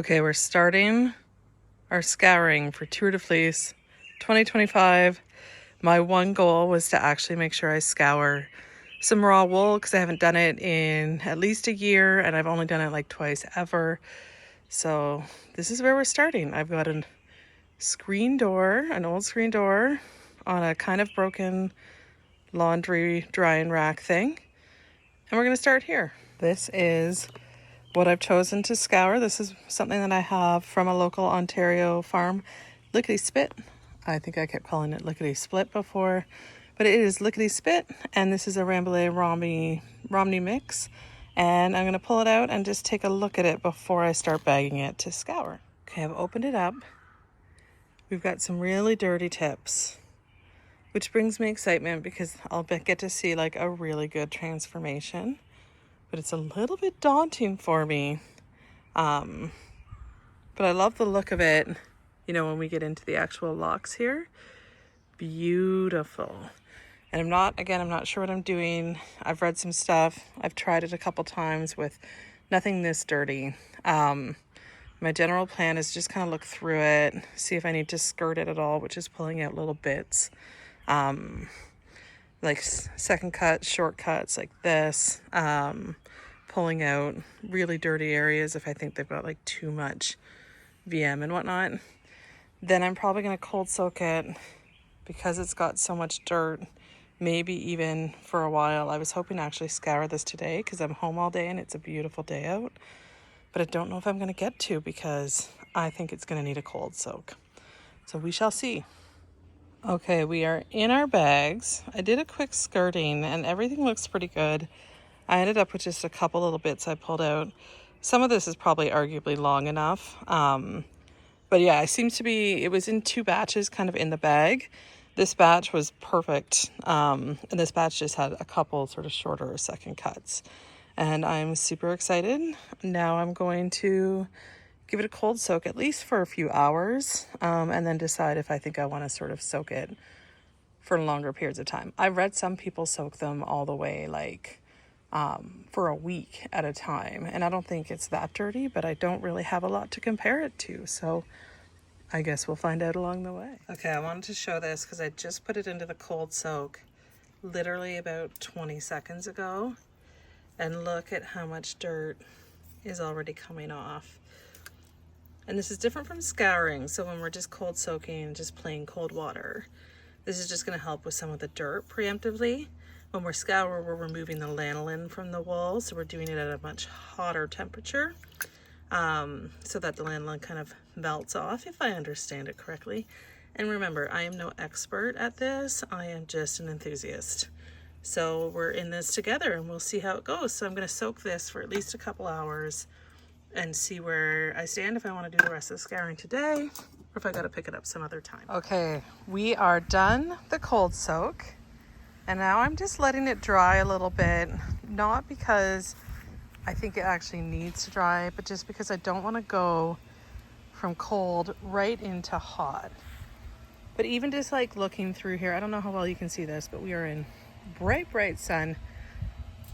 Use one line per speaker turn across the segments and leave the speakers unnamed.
Okay, we're starting our scouring for Tour de Fleece 2025. My one goal was to actually make sure I scour some raw wool because I haven't done it in at least a year and I've only done it like twice ever. So this is where we're starting. I've got an old screen door on a kind of broken laundry drying rack thing. And we're going to start here. This is what I've chosen to scour. This is something that I have from a local Ontario farm, Lickety Spit. I think I kept calling it Lickety Split before, but it is Lickety Spit, and this is a Rambouillet Romney mix. And I'm going to pull it out and just take a look at it before I start bagging it to scour. Okay, I've opened it up. We've got some really dirty tips, which brings me excitement because I'll get to see like a really good transformation. But it's a little bit daunting for me. But I love the look of it, you know, when we get into the actual locks here. Beautiful. And I'm not sure what I'm doing. I've read some stuff. I've tried it a couple times with nothing this dirty. My general plan is just kind of look through it, see if I need to skirt it at all, which is pulling out little bits. Like second cuts, shortcuts like this, pulling out really dirty areas if I think they've got like too much VM and whatnot. Then I'm probably going to cold soak it because it's got so much dirt, maybe even for a while. I was hoping to actually scour this today because I'm home all day and it's a beautiful day out, but I don't know if I'm going to get to because I think it's going to need a cold soak. So we shall see. Okay, we are in our bags. I did a quick skirting and everything looks pretty good. I ended up with just a couple little bits I pulled out. Some of this is probably arguably long enough. But yeah, it was in two batches kind of in the bag. This batch was perfect. And this batch just had a couple sort of shorter second cuts. And I'm super excited. Now I'm going to give it a cold soak at least for a few hours, and then decide if I think I want to sort of soak it for longer periods of time. I've read some people soak them all the way like for a week at a time, and I don't think it's that dirty, but I don't really have a lot to compare it to, so I guess we'll find out along the way. Okay, I wanted to show this because I just put it into the cold soak literally about 20 seconds ago, and look at how much dirt is already coming off. And this is different from scouring. So when we're just cold soaking, just plain cold water, this is just going to help with some of the dirt preemptively. When we're scouring, we're removing the lanolin from the wool. So we're doing it at a much hotter temperature so that the lanolin kind of melts off, if I understand it correctly. And remember, I am no expert at this. I am just an enthusiast. So we're in this together and we'll see how it goes. So I'm going to soak this for at least a couple hours and see where I stand, if I want to do the rest of the scouring today or if I got to pick it up some other time. Okay, we are done the cold soak and now I'm just letting it dry a little bit, not because I think it actually needs to dry, but just because I don't want to go from cold right into hot. But even just like looking through here, I don't know how well you can see this, but we are in bright sun.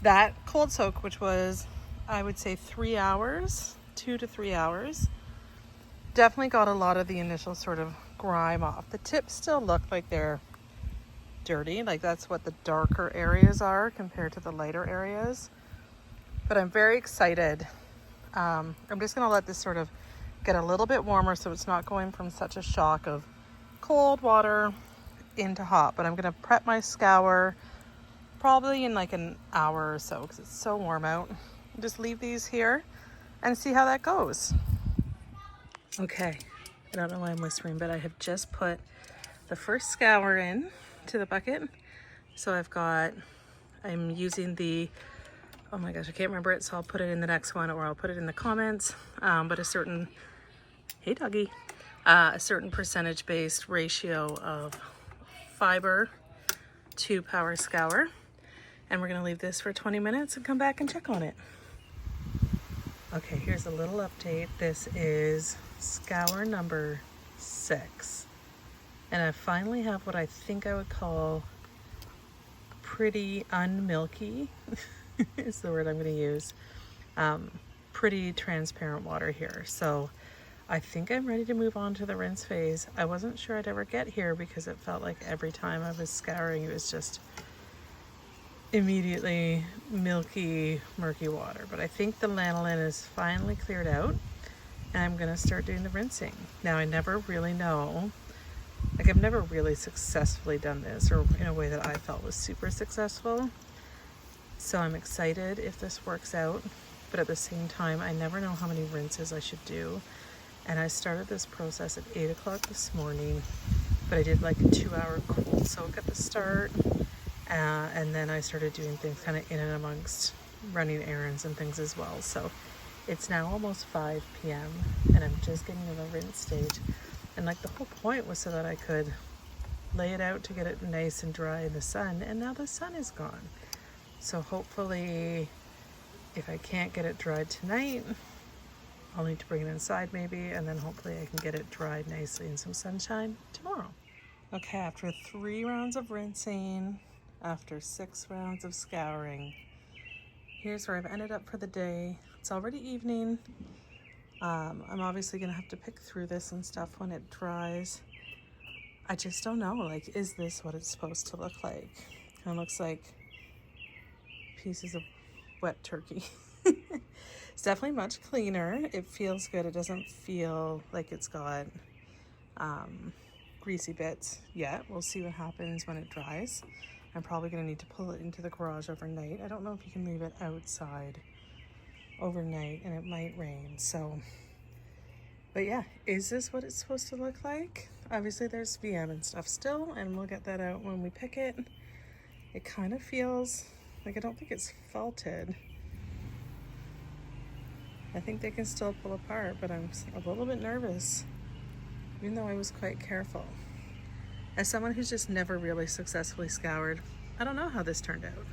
That cold soak, which was, I would say 3 hours, 2 to 3 hours, definitely got a lot of the initial sort of grime off. The tips still look like they're dirty, like that's what the darker areas are compared to the lighter areas. But I'm very excited. I'm just gonna let this sort of get a little bit warmer so it's not going from such a shock of cold water into hot. But I'm gonna prep my scour probably in like an hour or so because it's so warm out. Just leave these here and see how that goes. Okay, I don't know why I'm whispering, but I have just put the first scour in to the bucket. So I'm using the, oh my gosh, I can't remember it, so I'll put it in the next one or I'll put it in the comments. But a certain, hey doggy, a certain percentage based ratio of fiber to power scour. And we're gonna leave this for 20 minutes and come back and check on it. Okay, here's a little update. This is scour number 6. And I finally have what I think I would call pretty unmilky, is the word I'm gonna use. pretty transparent water here. So I think I'm ready to move on to the rinse phase. I wasn't sure I'd ever get here because it felt like every time I was scouring, it was just immediately milky, murky water. But I think the lanolin is finally cleared out, and I'm gonna start doing the rinsing. Now, I never really know, like I've never really successfully done this, or in a way that I felt was super successful. So I'm excited if this works out, but at the same time, I never know how many rinses I should do. And I started this process at 8 o'clock this morning, but I did like a 2-hour cold soak at the start. And then I started doing things kind of in and amongst running errands and things as well. So it's now almost 5 p.m. and I'm just getting to the rinse stage. And like the whole point was so that I could lay it out to get it nice and dry in the sun. And now the sun is gone. So hopefully, if I can't get it dried tonight, I'll need to bring it inside maybe, and then hopefully I can get it dried nicely in some sunshine tomorrow. Okay, after 3 rounds of rinsing, after 6 rounds of scouring, here's where I've ended up for the day. It's already evening. I'm obviously gonna have to pick through this and stuff when it dries. I just don't know, like, is this what it's supposed to look like? It looks like pieces of wet turkey. It's definitely much cleaner. It feels good. It doesn't feel like it's got greasy bits yet. We'll see what happens when it dries. I'm probably going to need to pull it into the garage overnight. I don't know if you can leave it outside overnight, and it might rain. So, but yeah, is this what it's supposed to look like? Obviously there's VM and stuff still, and we'll get that out when we pick it. It kind of feels like, I don't think it's felted. I think they can still pull apart, but I'm a little bit nervous, even though I was quite careful. As someone who's just never really successfully scoured, I don't know how this turned out.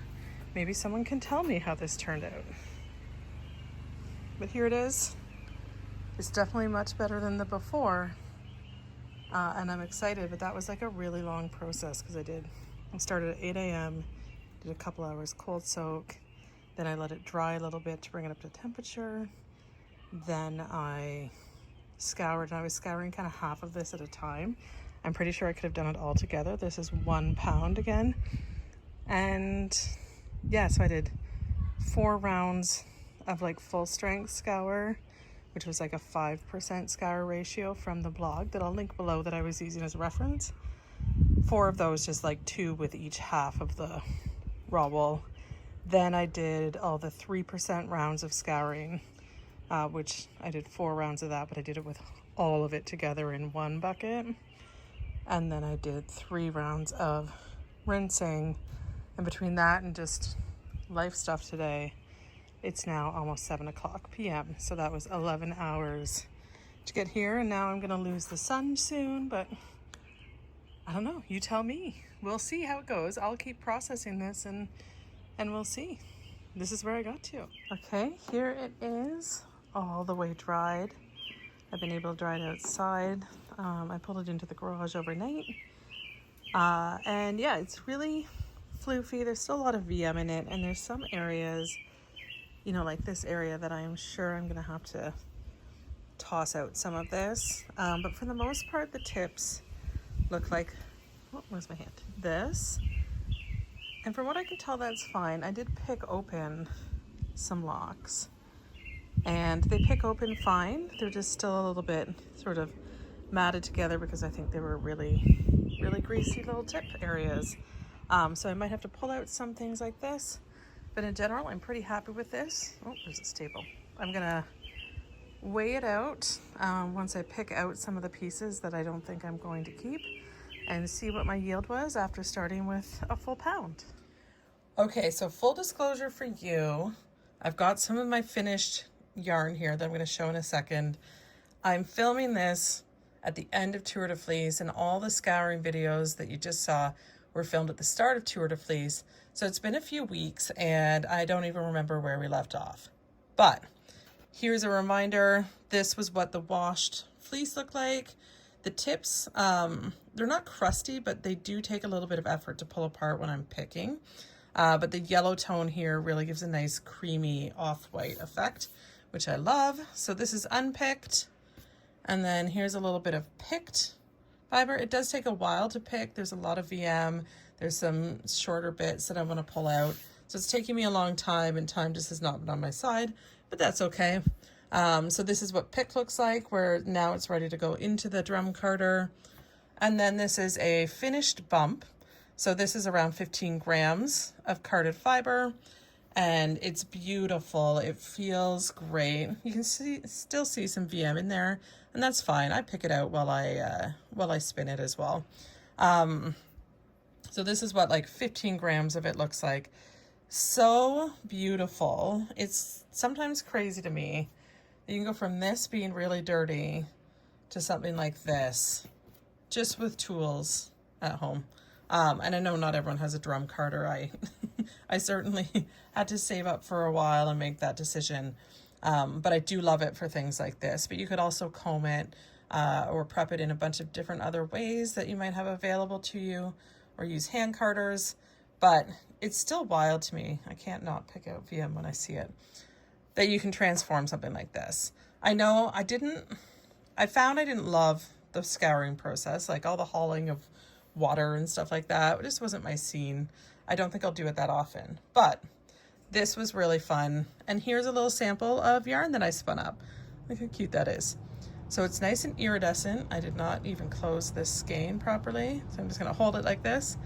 Maybe someone can tell me how this turned out. But here it is. It's definitely much better than the before. And I'm excited, but that was like a really long process because I started at 8 a.m., did a couple hours cold soak, then I let it dry a little bit to bring it up to temperature. Then I scoured, and I was scouring kind of half of this at a time. I'm pretty sure I could have done it all together. This is 1 pound again. And yeah, so I did 4 rounds of like full strength scour, which was like a 5% scour ratio from the blog that I'll link below that I was using as a reference. 4 of those, just like 2 with each half of the raw wool. Then I did all the 3% rounds of scouring, which I did 4 rounds of that, but I did it with all of it together in 1 bucket. And then I did 3 rounds of rinsing. And between that and just life stuff today, it's now almost 7 o'clock p.m. So that was 11 hours to get here. And now I'm going to lose the sun soon, but I don't know. You tell me. We'll see how it goes. I'll keep processing this and we'll see. This is where I got to. Okay, here it is, all the way dried. I've been able to dry it outside. I pulled it into the garage overnight. And yeah, it's really floofy. There's still a lot of VM in it, and there's some areas, you know, like this area that I'm sure I'm gonna have to toss out some of this. But for the most part, the tips look like, oh, where's my hand? This. And from what I can tell, that's fine. I did pick open some locks, and they pick open fine. They're just still a little bit sort of matted together because I think they were really, really greasy little tip areas. So I might have to pull out some things like this, but in general, I'm pretty happy with this. Oh, there's a staple. I'm gonna weigh it out once I pick out some of the pieces that I don't think I'm going to keep, and see what my yield was after starting with a full pound. Okay, so full disclosure for you, I've got some of my finished yarn here that I'm going to show in a second. I'm filming this at the end of Tour de Fleece, and all the scouring videos that you just saw were filmed at the start of Tour de Fleece. So it's been a few weeks and I don't even remember where we left off. But here's a reminder. This was what the washed fleece looked like. The tips, they're not crusty, but they do take a little bit of effort to pull apart when I'm picking. But the yellow tone here really gives a nice creamy off-white effect, which I love. So this is unpicked. And then here's a little bit of picked fiber. It does take a while to pick. There's a lot of VM. There's some shorter bits that I want to pull out. So it's taking me a long time, and time just has not been on my side, but that's okay. So this is what pick looks like, where now it's ready to go into the drum carder. And then this is a finished bump. So this is around 15 grams of carded fiber, and it's beautiful. It feels great. You can still see some VM in there, and that's fine. I pick it out while I spin it as well. So this is what, like 15 grams of it looks like. So beautiful. It's sometimes crazy to me. You can go from this being really dirty to something like this, just with tools at home. And I know not everyone has a drum carder. I certainly had to save up for a while and make that decision. But I do love it for things like this. But you could also comb it or prep it in a bunch of different other ways that you might have available to you, or use hand carders. But it's still wild to me. I can't not pick out VM when I see it, that you can transform something like this. I know I found I didn't love the scouring process, like all the hauling of water and stuff like that. It just wasn't my scene. I don't think I'll do it that often, but this was really fun. And here's a little sample of yarn that I spun up. Look how cute that is. So it's nice and iridescent. I did not even close this skein properly, so I'm just gonna hold it like this.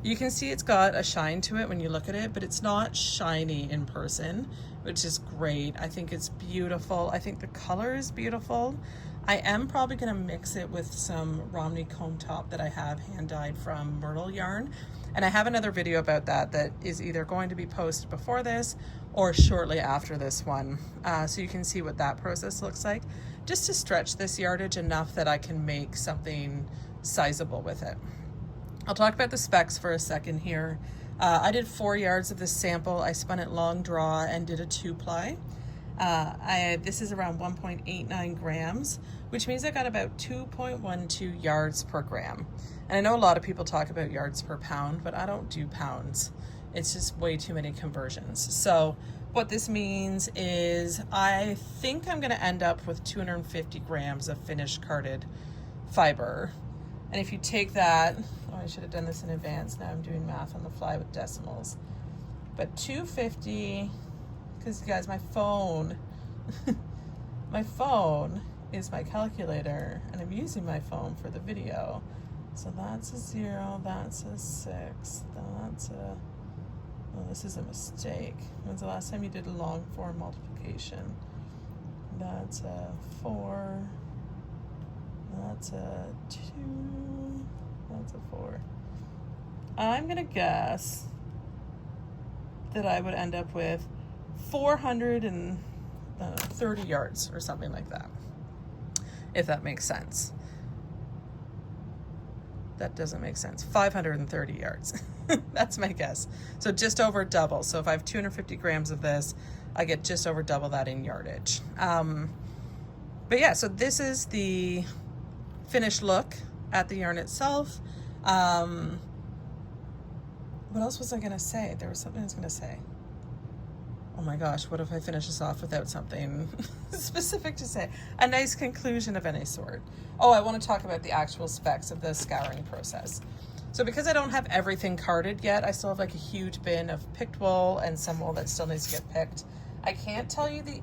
You can see it's got a shine to it when you look at it, but it's not shiny in person, which is great. I think it's beautiful. I think the color is beautiful. I am probably gonna mix it with some Romney comb top that I have hand dyed from Myrtle yarn. And I have another video about that is either going to be posted before this or shortly after this one. So you can see what that process looks like, just to stretch this yardage enough that I can make something sizable with it. I'll talk about the specs for a second here. I did 4 yards of this sample. I spun it long draw and did a 2-ply. This is around 1.89 grams, which means I got about 2.12 yards per gram. And I know a lot of people talk about yards per pound, but I don't do pounds. It's just way too many conversions. So what this means is I think I'm gonna end up with 250 grams of finished carded fiber. And if you take that, oh, I should have done this in advance. Now I'm doing math on the fly with decimals. But 250, because you guys, my phone, my phone is my calculator, and I'm using my phone for the video. So that's a 0, that's a 6, that's a, oh, this is a mistake. When's the last time you did a long form multiplication? That's a 4, that's a 2, that's a 4. I'm gonna guess that I would end up with 430 yards or something like that, if that makes sense. That doesn't make sense. 530 yards. That's my guess. So just over double. So if I have 250 grams of this, I get just over double that in yardage. But yeah, so this is the finished look at the yarn itself. What else was I gonna say? There was something I was gonna say. Oh my gosh, what if I finish this off without something specific to say? A nice conclusion of any sort. Oh, I want to talk about the actual specs of the scouring process. So because I don't have everything carded yet, I still have like a huge bin of picked wool and some wool that still needs to get picked. I can't tell you the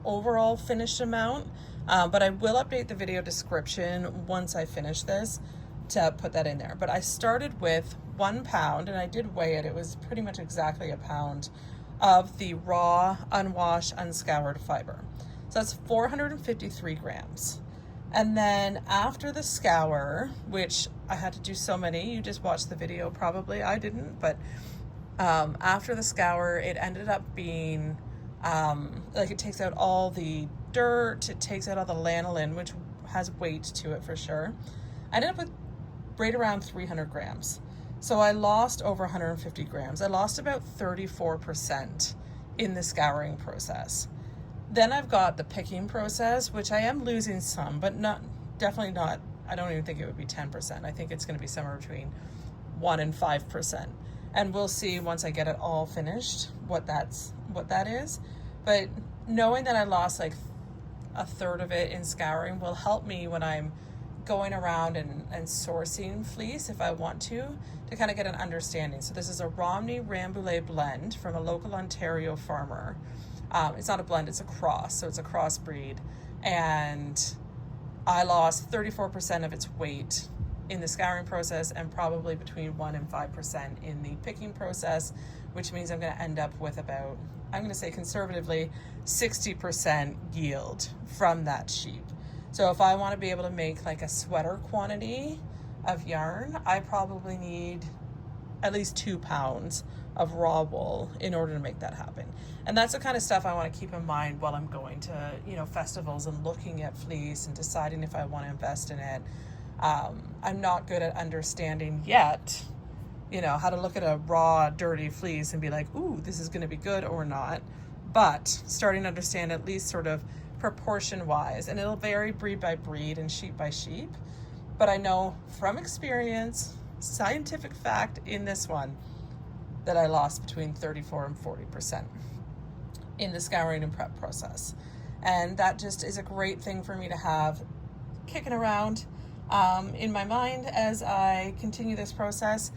overall finished amount, but I will update the video description once I finish this to put that in there. But I started with 1 pound, and I did weigh it. It was pretty much exactly a pound of the raw, unwashed, unscoured fiber. So that's 453 grams. And then after the scour, which I had to do so many, you just watched the video probably, I didn't, but after the scour, it ended up being, like it takes out all the dirt, it takes out all the lanolin, which has weight to it for sure. I ended up with right around 300 grams. So I lost over 150 grams. I lost about 34% in the scouring process. Then I've got the picking process, which I am losing some, but definitely not, I don't even think it would be 10%. I think it's gonna be somewhere between 1 and 5%. And we'll see once I get it all finished what that is. But knowing that I lost like a third of it in scouring will help me when I'm going around and sourcing fleece if I want to kind of get an understanding. So this is a Romney Rambouillet blend from a local Ontario farmer. It's not a blend, it's a cross, so it's a crossbreed. And I lost 34% of its weight in the scouring process and probably between 1 and 5% in the picking process, which means I'm going to end up with about, I'm going to say conservatively, 60% yield from that sheep. So if I want to be able to make like a sweater quantity of yarn, I probably need at least 2 pounds of raw wool in order to make that happen. And that's the kind of stuff I want to keep in mind while I'm going to, festivals and looking at fleece and deciding if I want to invest in it. I'm not good at understanding yet, how to look at a raw, dirty fleece and be like, ooh, this is going to be good or not. But starting to understand at least sort of proportion wise, and it'll vary breed by breed and sheep by sheep. But I know from experience, scientific fact in this one, that I lost between 34 and 40% in the scouring and prep process. And that just is a great thing for me to have kicking around in my mind as I continue this process.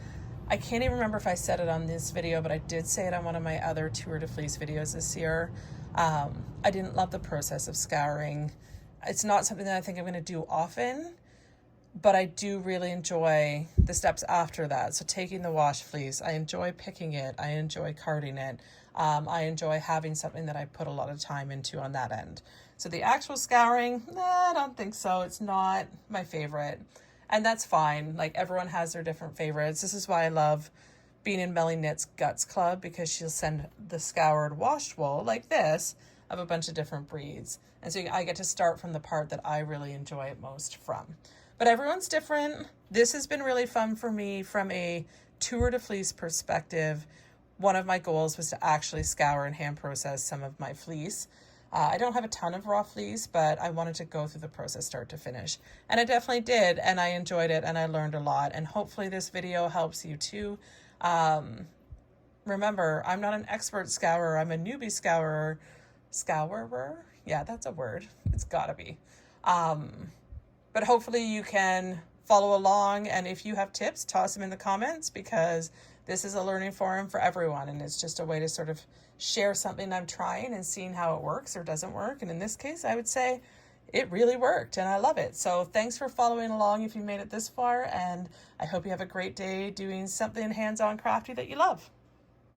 I can't even remember if I said it on this video, but I did say it on one of my other Tour de Fleece videos this year. I didn't love the process of scouring. It's not something that I think I'm going to do often, but I do really enjoy the steps after that. So taking the wash fleece, I enjoy picking it. I enjoy carding it. I enjoy having something that I put a lot of time into on that end. So the actual scouring, I don't think so. It's not my favorite. And that's fine. Like, everyone has their different favorites. This is why I love being in Melly Knits Guts Club, because she'll send the scoured washed wool like this of a bunch of different breeds. And so I get to start from the part that I really enjoy it most from. But everyone's different. This has been really fun for me from a Tour de Fleece perspective. One of my goals was to actually scour and hand process some of my fleece. I don't have a ton of raw fleece, but I wanted to go through the process start to finish. And I definitely did, and I enjoyed it, and I learned a lot. And hopefully this video helps you too. Remember, I'm not an expert scourer. I'm a newbie scourer. Scourer? Yeah, that's a word. It's gotta be. But hopefully you can follow along, and if you have tips, toss them in the comments, because this is a learning forum for everyone, and it's just a way to sort of share something I'm trying and seeing how it works or doesn't work. And in this case, I would say it really worked, and I love it. So thanks for following along if you made it this far, and I hope you have a great day doing something hands-on crafty that you love.